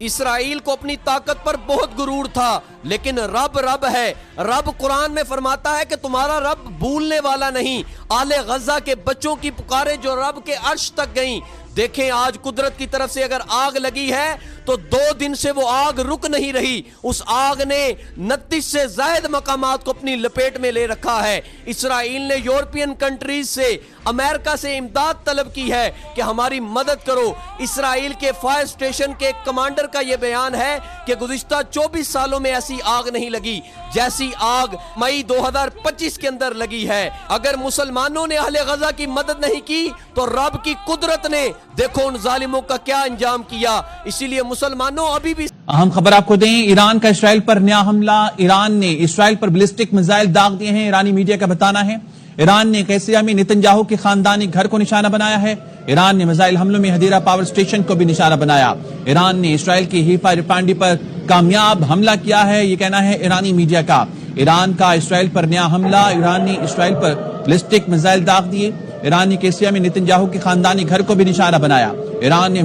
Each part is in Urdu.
اسرائیل کو اپنی طاقت پر بہت غرور تھا، لیکن رب رب ہے۔ رب قرآن میں فرماتا ہے کہ تمہارا رب بھولنے والا نہیں۔ آل غزہ کے بچوں کی پکارے جو رب کے عرش تک گئیں۔ دیکھیں آج قدرت کی طرف سے اگر آگ لگی ہے تو 2 دن سے وہ آگ رک نہیں رہی۔ اس آگ نے 29 سے زائد مقامات کو اپنی لپیٹ میں لے رکھا ہے۔ اسرائیل نے یورپین کنٹریز سے، امریکہ سے امداد طلب کی ہے کہ ہماری مدد کرو۔ اسرائیل کے فائر اسٹیشن کے کمانڈر کا یہ بیان ہے کہ گزشتہ 24 سالوں میں ایسی آگ نہیں لگی جیسی آگ مئی 2025 کے اندر لگی ہے۔ اگر مسلمانوں نے اہل غزہ کی مدد نہیں کی تو رب کی قدرت نے دیکھو ان ظالموں کا کیا انجام کیا۔ اسی لیے مسلمانوں ابھی بھی اہم خبر آپ کو دیں، ایران کا اسرائیل پر نیا حملہ۔ ایران نے اسرائیل پر بیلسٹک میزائل داغ دیے ہیں۔ ایرانی میڈیا کا بتانا ہے ایران نے قیصریہ میں نتن یاہو کے خاندانی گھر کو نشانہ بنایا ہے۔ ایران نے میزائل حملوں میں ہدیرہ پاور سٹیشن کو بھی نشانہ بنایا۔ ایران نے اسرائیل کی حیفا ریفائنری پر کامیاب حملہ کیا ہے، یہ کہنا ہے ایرانی میڈیا کا۔ ایران کا اسرائیل پر نیا حملہ، ایران نے اسرائیل پر بیلسٹک میزائل داغ دیے۔ ایران نے قیصریہ میں نتن یاہو کے خاندانی گھر کو بھی نشانہ بنایا۔ ایران نے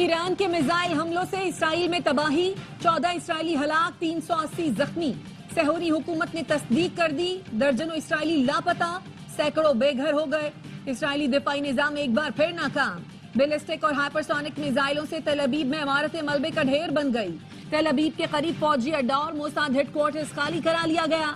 ایران کے میزائل حملوں سے اسرائیل میں تباہی، 14 اسرائیلی ہلاک، 380 زخمی۔ سہونی حکومت نے تصدیق کر دی، درجنوں اسرائیلی لاپتہ، سینکڑوں بے گھر ہو گئے۔ اسرائیلی دفاعی نظام ایک بار پھر ناکام۔ بیلسٹک اور ہائپرسونک میزائلوں سے تل ابیب میں عمارت ملبے کا ڈھیر بن گئی۔ تل ابیب کے قریب فوجی اڈا اور موساد ہیڈ کوارٹرز خالی کرا لیا گیا۔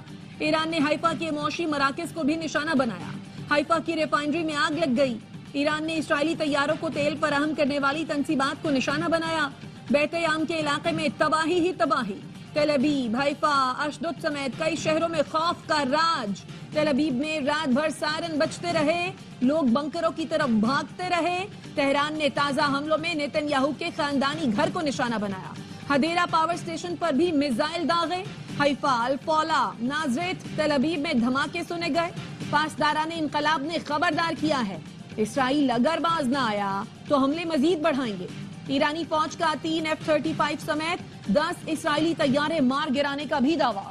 ایران نے حیفا کے معاشی مراکز کو بھی نشانہ بنایا۔ حیفا کی ریفائنری میں آگ لگ گئی۔ ایران نے اسرائیلی طیاروں کو تیل فراہم کرنے والی تنصیبات کو نشانہ بنایا۔ بیت عام کے علاقے میں تباہی ہی تباہی۔ تل ابیب، حیفا، اشدود سمیت کئی شہروں میں خوف کا راج۔ تل ابیب میں رات بھر سائرن بجتے رہے، لوگ بنکروں کی طرف بھاگتے رہے۔ تہران نے تازہ حملوں میں نتن یاہو کے خاندانی گھر کو نشانہ بنایا۔ ہدیرہ پاور سٹیشن پر بھی میزائل داغے۔ حیفا، الفولا، نازریت، تل ابیب میں دھماکے سنے گئے۔ پاسداران انقلاب نے خبردار کیا ہے، اسرائیل اگر باز نہ آیا تو حملے مزید بڑھائیں گے۔ ایرانی فوج کا 3 F-35 سمیت 10 اسرائیلی طیارے مار گرانے کا بھی دعویٰ۔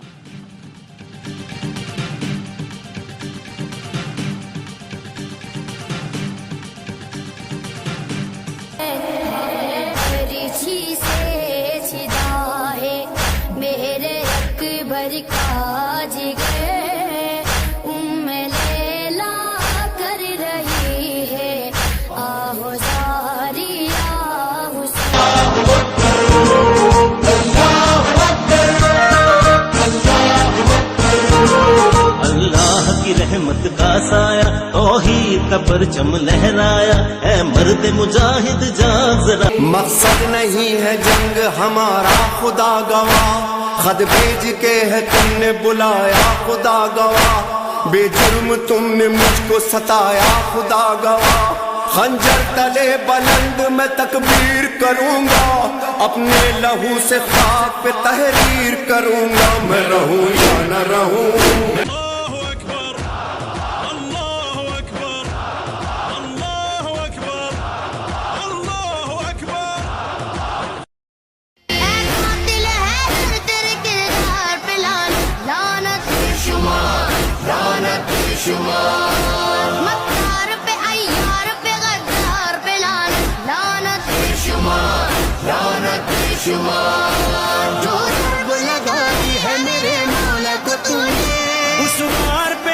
میرے اکبر کا جگر ام لیلا کر رہی ہے آہو زاری آہو اللہ کی رحمت کا سایہ توحید کا پرچم لہرایا، اے مرد مجاہد جان ذرا۔ مقصد نہیں ہے جنگ ہمارا خدا گواہ، خط بھیج کے ہے تم نے بلایا خدا گواہ، بے جرم تم نے مجھ کو ستایا خدا گواہ، خنجر تلے بلند میں تکبیر کروں گا، اپنے لہو سے خاک پہ تحریر کروں گا، میں رہوں یا نہ رہوں۔ مکار پہ عیار پہ غدار پہ لعنت شمار، لعنت شمار، جو ضرب لگائی ہے میرے مولا کو تو نے اس وار پہ۔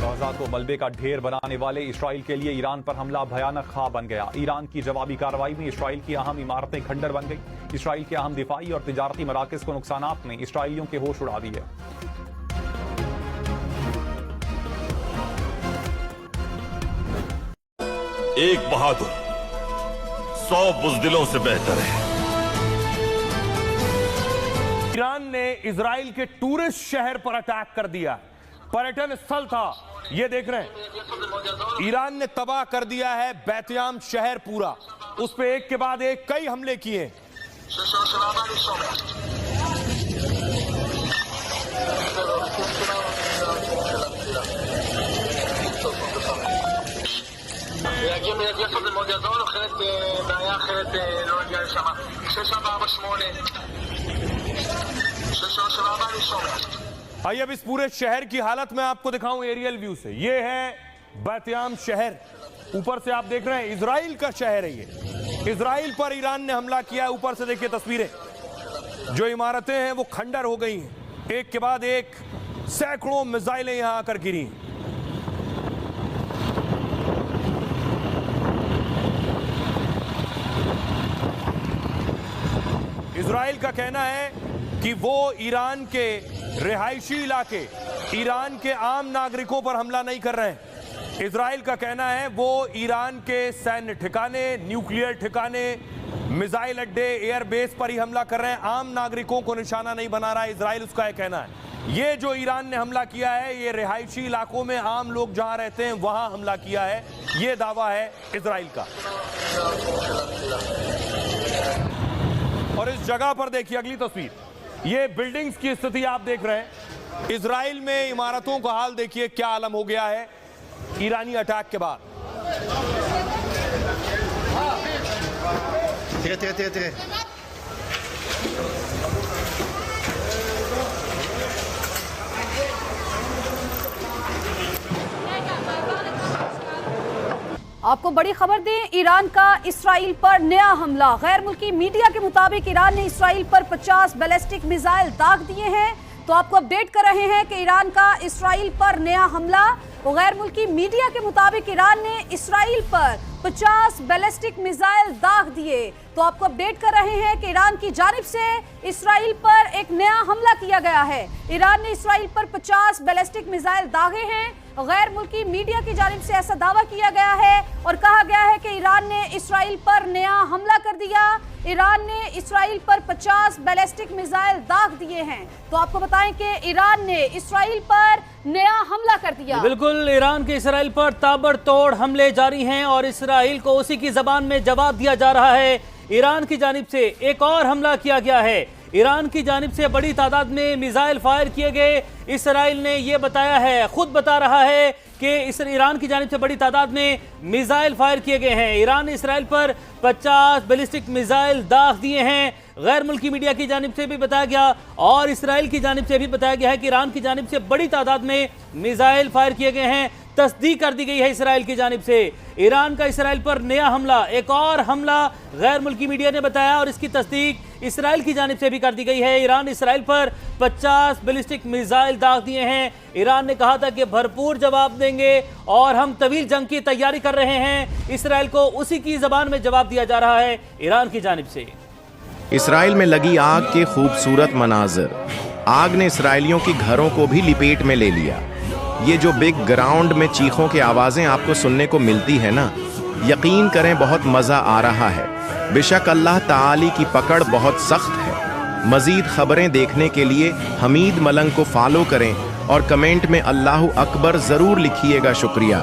غزہ کو ملبے کا ڈھیر بنانے والے اسرائیل کے لیے ایران پر حملہ بھیانک خواہ بن گیا۔ ایران کی جوابی کارروائی میں اسرائیل کی اہم عمارتیں کھنڈر بن گئی۔ اسرائیل کے اہم دفاعی اور تجارتی مراکز کو نقصانات نے اسرائیلیوں کے ہوش اڑا دیے۔ ایک بہادر 100 بزدلوں سے بہتر ہے۔ ایران نے اسرائیل کے ٹورسٹ شہر پر اٹیک کر دیا، پریٹن استھل تھا، یہ دیکھ رہے ہیں۔ ایران نے تباہ کر دیا ہے بیت عام شہر پورا، اس پہ ایک کے بعد ایک کئی حملے کیے۔ آئیے اب اس پورے شہر کی حالت میں آپ کو دکھاؤں ایریل ویو سے۔ یہ ہے بیت عام شہر، اوپر سے آپ دیکھ رہے ہیں اسرائیل کا شہر ہے یہ. اسرائیل پر ایران نے حملہ کیا ہے. اوپر سے دیکھیے تصویریں, جو عمارتیں ہیں وہ کھنڈر ہو گئی ہیں, ایک کے بعد ایک سینکڑوں میزائلیں یہاں آ کر گری ہیں. اسرائیل کا کہنا ہے کہ وہ ایران کے رہائشی علاقے, ایران کے عام ناگرکوں پر حملہ نہیں کر رہے ہیں. اسرائیل کا کہنا ہے وہ ایران کے سینیہ ٹھکانے, نیوکلیئر ٹھکانے, میزائل اڈے, ایئر بیس پر ہی حملہ کر رہے ہیں, عام ناگرکوں کو نشانہ نہیں بنا رہا ہے. اسرائیل اس کا یہ کہنا ہے. یہ جو ایران نے حملہ کیا ہے یہ رہائشی علاقوں میں عام لوگ جہاں رہتے ہیں وہاں حملہ کیا ہے, یہ دعویٰ ہے اسرائیل کا. اور اس جگہ پر دیکھیے اگلی تصویر, یہ بلڈنگز کی استھتی آپ دیکھ رہے ہیں. اسرائیل میں عمارتوں کا حال دیکھیے کیا عالم ہو گیا ہے ایرانی اٹیک کے بعد. آپ کو بڑی خبر دیں, ایران کا اسرائیل پر نیا حملہ. غیر ملکی میڈیا کے مطابق ایران نے اسرائیل پر 50 بیلسٹک میزائل داغ دیے ہیں. تو آپ کو اپڈیٹ کر رہے ہیں کہ ایران کا اسرائیل پر نیا حملہ. غیر ملکی میڈیا کے مطابق ایران نے اسرائیل پر 50 بیلسٹک میزائل داغ دیے. تو آپ کو اپڈیٹ کر رہے ہیں کہ ایران کی جانب سے اسرائیل پر ایک نیا حملہ کیا گیا ہے. ایران نے اسرائیل پر 50 بیلسٹک میزائل داغے ہیں. غیر ملکی میڈیا کی جانب سے ایسا دعویٰ کیا گیا ہے اور کہا گیا ہے کہ ایران نے اسرائیل پر نیا حملہ کر دیا. ایران نے اسرائیل پر 50 بیلسٹک میزائل داغ دیے ہیں. تو آپ کو بتائیں کہ ایران نے اسرائیل پر نیا حملہ کر دیا. بالکل, ایران کے اسرائیل پر تابڑ توڑ حملے جاری ہیں اور اسرائیل کو اسی کی زبان میں جواب دیا جا رہا ہے. ایران کی جانب سے ایک اور حملہ کیا گیا ہے. ایران کی جانب سے بڑی تعداد میں میزائل فائر کیے گئے. اسرائیل نے یہ بتایا ہے, خود بتا رہا ہے کہ ایران کی جانب سے بڑی تعداد میں میزائل فائر کیے گئے ہیں. ایران نے اسرائیل پر 50 بیلسٹک میزائل داغ دیے ہیں. غیر ملکی میڈیا کی جانب سے بھی بتایا گیا اور اسرائیل کی جانب سے بھی بتایا گیا ہے کہ ایران کی جانب سے بڑی تعداد میں میزائل فائر کیے گئے ہیں. تصدیق کر دی گئی ہے اسرائیل کی جانب سے. ایران کا اسرائیل پر نیا حملہ, ایک اور حملہ غیر ملکی میڈیا نے بتایا اور اس کی تصدیق اسرائیل کی جانب سے بھی کر دی گئی ہے. ایران نے اسرائیل پر 50 بیلسٹک میزائل داغ دیے ہیں. ایران نے کہا تھا کہ بھرپور جواب دیں گے اور ہم طویل جنگ کی تیاری کر رہے ہیں. اسرائیل کو اسی کی زبان میں جواب دیا جا رہا ہے ایران کی جانب سے. اسرائیل میں لگی آگ کے خوبصورت مناظر. آگ نے اسرائیلیوں کی گھروں کو بھی لپیٹ میں لے لیا. یہ جو بگ گراؤنڈ میں چیخوں کی آوازیں آپ کو سننے کو ملتی ہے نا, یقین کریں بہت مزہ آ رہا ہے. بے شک اللہ تعالی کی پکڑ بہت سخت ہے. مزید خبریں دیکھنے کے لیے حمید ملنگ کو فالو کریں اور کمنٹ میں اللہ اکبر ضرور لکھیے گا. شکریہ.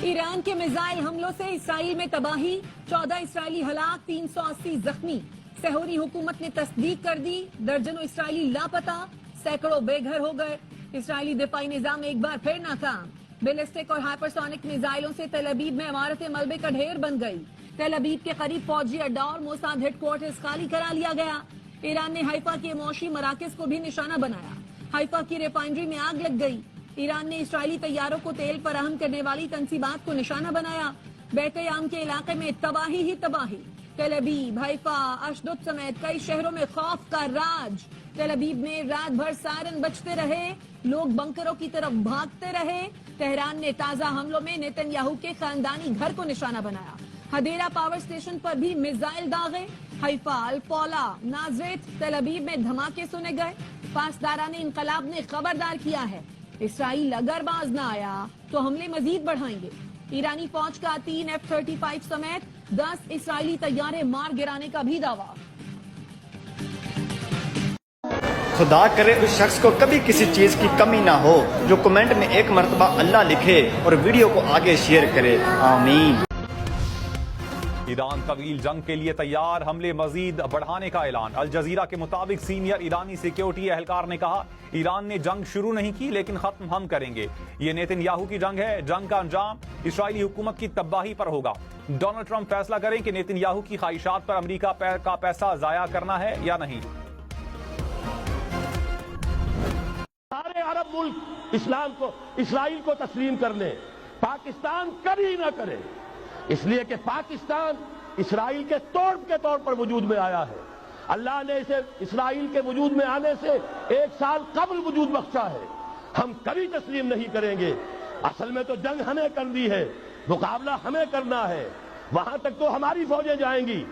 ایران کے میزائل حملوں سے اسرائیل میں تباہی, 14 اسرائیلی ہلاک, 380 زخمی. سہونی حکومت نے تصدیق کر دی, درجنوں اسرائیلی لاپتہ, سینکڑوں بے گھر ہو گئے. اسرائیلی دفاعی نظام ایک بار پھر ناکام. بیلسٹک اور ہائپرسونک میزائلوں سے تل ابیب میں عمارتیں ملبے کا ڈھیر بن گئی. تل ابیب کے قریب فوجی اڈا اور موساد ہیڈ کوارٹرز خالی کرا لیا گیا. ایران نے حیفا کے معاشی مراکز کو بھی نشانہ بنایا. حیفا کی ریفائنری میں آگ لگ گئی. ایران نے اسرائیلی طیاروں کو تیل فراہم کرنے والی تنصیبات کو نشانہ بنایا. بیت یام کے علاقے میں تباہی ہی تباہی. تل ابیب, حیفا, اشدود سمیت کئی شہروں میں خوف کا راج. تل ابیب میں رات بھر سائرن بجتے رہے, لوگ بنکروں کی طرف بھاگتے رہے. تہران نے تازہ حملوں میں نیتن یاہو کے خاندانی گھر کو نشانہ بنایا. ہدیرا پاور سٹیشن پر بھی میزائل داغے. حیفا, الفولا, نازریت, تل ابیب میں دھماکے سنے گئے. پاسداران انقلاب نے خبردار کیا ہے, اسرائیل اگر باز نہ آیا تو حملے مزید بڑھائیں گے. ایرانی فوج کا 3 F-35 سمیت 10 اسرائیلی طیارے مار گرانے کا بھی دعویٰ. خدا کرے اس شخص کو کبھی کسی چیز کی کمی نہ ہو جو کمنٹ میں ایک مرتبہ اللہ لکھے اور ویڈیو کو آگے شیئر کرے. آمین. ایران طویل جنگ کے لیے تیار، حملے مزید بڑھانے کا اعلان۔ الجزیرہ کے مطابق سینئر ایرانی سیکیورٹی اہلکار نے کہا ایران نے جنگ شروع نہیں کی لیکن ختم ہم کریں گے۔ یہ نیتن یاہو کی جنگ ہے، جنگ کا انجام اسرائیلی حکومت کی تباہی پر ہوگا۔ ڈونلڈ ٹرمپ فیصلہ کریں کہ نیتن یاہو کی خواہشات پر امریکہ کا پیسہ ضائع کرنا ہے یا نہیں۔ سارے عرب ملک اسرائیل کو تسلیم کر لیں، پاکستان کبھی نہ کرے، اس لیے کہ پاکستان اسرائیل کے طور پر وجود میں آیا ہے۔ اللہ نے اسے اسرائیل کے وجود میں آنے سے 1 سال قبل وجود بخشا ہے۔ ہم کبھی تسلیم نہیں کریں گے۔ اصل میں تو جنگ ہمیں کرنی ہے، مقابلہ ہمیں کرنا ہے، وہاں تک تو ہماری فوجیں جائیں گی۔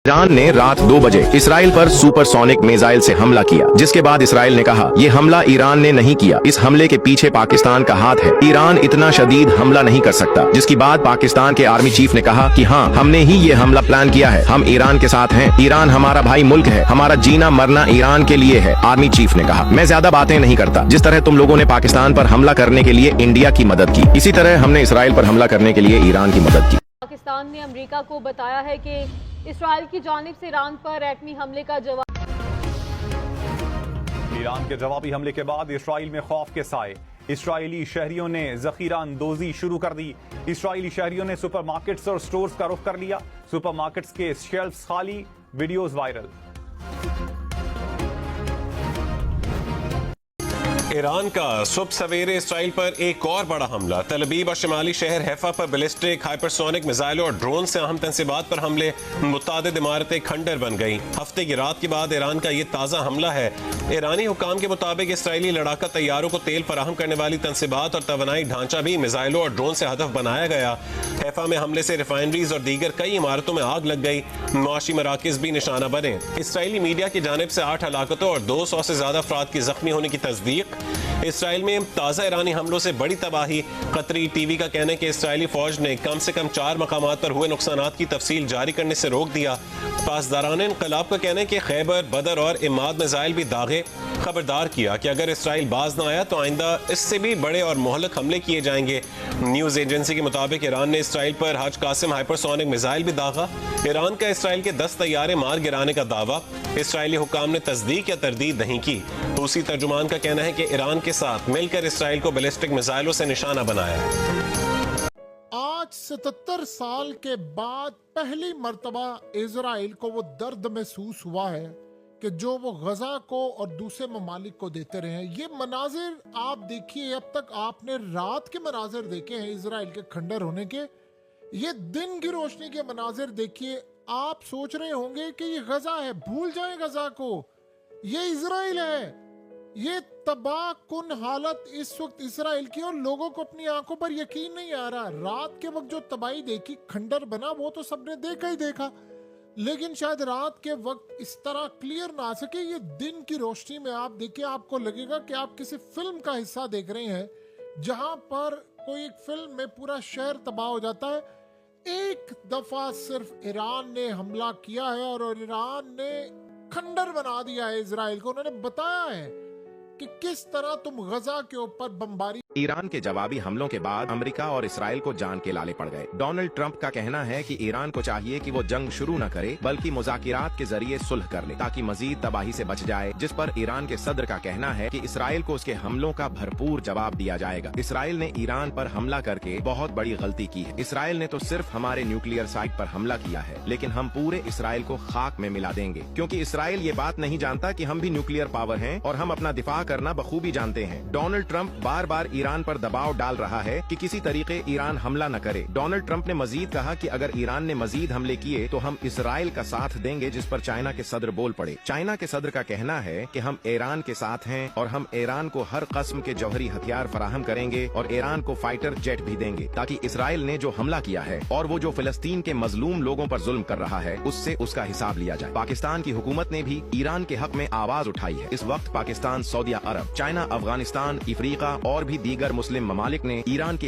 ایران نے رات 2 بجے اسرائیل پر سپر سونک میزائل سے حملہ کیا، جس کے بعد اسرائیل نے کہا یہ حملہ ایران نے نہیں کیا، اس حملے کے پیچھے پاکستان کا ہاتھ ہے، ایران اتنا شدید حملہ نہیں کر سکتا۔ جس کی بعد پاکستان کے آرمی چیف نے کہا کہ ہاں ہم نے ہی یہ حملہ پلان کیا ہے، ہم ایران کے ساتھ ہیں، ایران ہمارا بھائی ملک ہے، ہمارا جینا مرنا ایران کے لیے ہے۔ آرمی چیف نے کہا میں زیادہ باتیں نہیں کرتا، جس طرح تم لوگوں نے پاکستان پر حملہ کرنے کے لیے انڈیا کی مدد کی، اسی طرح ہم نے اسرائیل پر حملہ کرنے کے لیے ایران کی مدد کی۔ پاکستان نے امریکہ کو بتایا ہے کہ اسرائیل کی جانب سے ایران پر ایٹمی حملے کا جواب۔ ایران کے جوابی حملے کے بعد اسرائیل میں خوف کے سائے، اسرائیلی شہریوں نے ذخیرہ اندوزی شروع کر دی۔ اسرائیلی شہریوں نے سپر مارکیٹس اور سٹورز کا رخ کر لیا، سپر مارکیٹس کے شیلفز خالی، ویڈیوز وائرل۔ ایران کا صبح سویرے اسرائیل پر ایک اور بڑا حملہ، تل ابیب اور شمالی شہر حیفا پر بیلسٹک، ہائپرسونک میزائلوں اور ڈرون سے اہم تنصیبات پر حملے، متعدد عمارتیں کھنڈر بن گئیں۔ ہفتے کی رات کے بعد ایران کا یہ تازہ حملہ ہے۔ ایرانی حکام کے مطابق اسرائیلی لڑاکا طیاروں کو تیل فراہم کرنے والی تنصیبات اور توانائی ڈھانچہ بھی میزائلوں اور ڈرون سے ہدف بنایا گیا۔ حیفا میں حملے سے ریفائنریز اور دیگر کئی عمارتوں میں آگ لگ گئی، معاشی مراکز بھی نشانہ بنے۔ اسرائیلی میڈیا کی جانب سے 8 ہلاکتوں اور 200 سے زیادہ افراد کی زخمی ہونے کی تصدیق۔ اسرائیل میں تازہ ایرانی حملوں سے بڑی تباہی، قطری ٹی وی کا کہنا ہے کہ اسرائیلی فوج نے کم سے کم 4 مقامات پر ہوئے نقصانات کی تفصیل جاری کرنے سے روک دیا۔ پاسداران انقلاب کا کہنا ہے کہ خیبر، بدر اور عماد میزائل بھی داغے، خبردار کیا کہ اگر اسرائیل باز نہ آیا تو آئندہ اس سے بھی بڑے اور مہلک حملے کیے جائیں گے۔ نیوز ایجنسی کے مطابق ایران نے اسرائیل پر حج قاسم ہائپرسونک میزائل بھی داغا۔ ایران کا اسرائیل کے 10 طیارے مار گرانے کا دعویٰ، اسرائیلی حکام نے تصدیق یا تردید نہیں کی۔ روسی ترجمان کا کہنا ہے کہ ایران کے ساتھ مل کر اسرائیل کو بیلسٹک میزائلوں سے نشانہ بنایا ہے۔ آج 77 سال کے بعد پہلی مرتبہ اسرائیل کو وہ درد محسوس ہوا ہے کہ جو وہ غزہ کو اور دوسرے ممالک کو دیتے رہے ہیں۔ یہ مناظر آپ دیکھیے، اب تک آپ نے رات کے مناظر دیکھے ہیں اسرائیل کے کھنڈر ہونے کے، یہ دن کی روشنی کے مناظر دیکھیے۔ آپ سوچ رہے ہوں گے کہ یہ غزہ ہے، بھول جائیں غزہ کو، یہ اسرائیل ہے۔ یہ تباہ کن حالت اس وقت اسرائیل کی، اور لوگوں کو اپنی آنکھوں پر یقین نہیں آ رہا۔ رات کے وقت جو تباہی دیکھی، کھنڈر بنا، وہ تو سب نے دیکھا ہی دیکھا، لیکن شاید رات کے وقت اس طرح کلیئر نہ آ سکے۔ یہ دن کی روشنی میں آپ دیکھیں، آپ کو لگے گا کہ آپ کسی فلم کا حصہ دیکھ رہے ہیں، جہاں پر کوئی ایک فلم میں پورا شہر تباہ ہو جاتا ہے۔ ایک دفعہ صرف ایران نے حملہ کیا ہے اور ایران نے کھنڈر بنا دیا ہے اسرائیل کو۔ انہوں نے بتایا ہے کہ کس طرح تم غزہ کے اوپر بمباری۔ ایران کے جوابی حملوں کے بعد امریکہ اور اسرائیل کو جان کے لالے پڑ گئے۔ ڈونلڈ ٹرمپ کا کہنا ہے کہ ایران کو چاہیے کہ وہ جنگ شروع نہ کرے بلکہ مذاکرات کے ذریعے صلح کر لے تاکہ مزید تباہی سے بچ جائے، جس پر ایران کے صدر کا کہنا ہے کہ اسرائیل کو اس کے حملوں کا بھرپور جواب دیا جائے گا۔ اسرائیل نے ایران پر حملہ کر کے بہت بڑی غلطی کی ہے۔ اسرائیل نے تو صرف ہمارے نیوکلیئر سائٹ پر حملہ کیا ہے، لیکن ہم پورے اسرائیل کو خاک میں ملا دیں گے، کیونکہ اسرائیل یہ بات نہیں جانتا کہ ہم بھی نیوکلیئر پاور ہیں اور ہم اپنا دفاع کرنا بخوبی جانتے ہیں۔ ڈونلڈ ٹرمپ بار بار ایران پر دباؤ ڈال رہا ہے کہ کسی طریقے ایران حملہ نہ کرے۔ ڈونلڈ ٹرمپ نے مزید کہا کہ اگر ایران نے مزید حملے کیے تو ہم اسرائیل کا ساتھ دیں گے، جس پر چائنا کے صدر بول پڑے۔ چائنا کے صدر کا کہنا ہے کہ ہم ایران کے ساتھ ہیں اور ہم ایران کو ہر قسم کے جوہری ہتھیار فراہم کریں گے اور ایران کو فائٹر جیٹ بھی دیں گے، تاکہ اسرائیل نے جو حملہ کیا ہے اور وہ جو فلسطین کے مظلوم لوگوں پر ظلم کر رہا ہے، اس سے اس کا حساب لیا جائے۔ پاکستان کی حکومت نے بھی ایران کے حق میں آواز اٹھائی ہے۔ اس وقت پاکستان، سعودیہ عرب، چائنا، افغانستان، افریقہ اور بھی دیگر مسلم ممالک نے ایران کی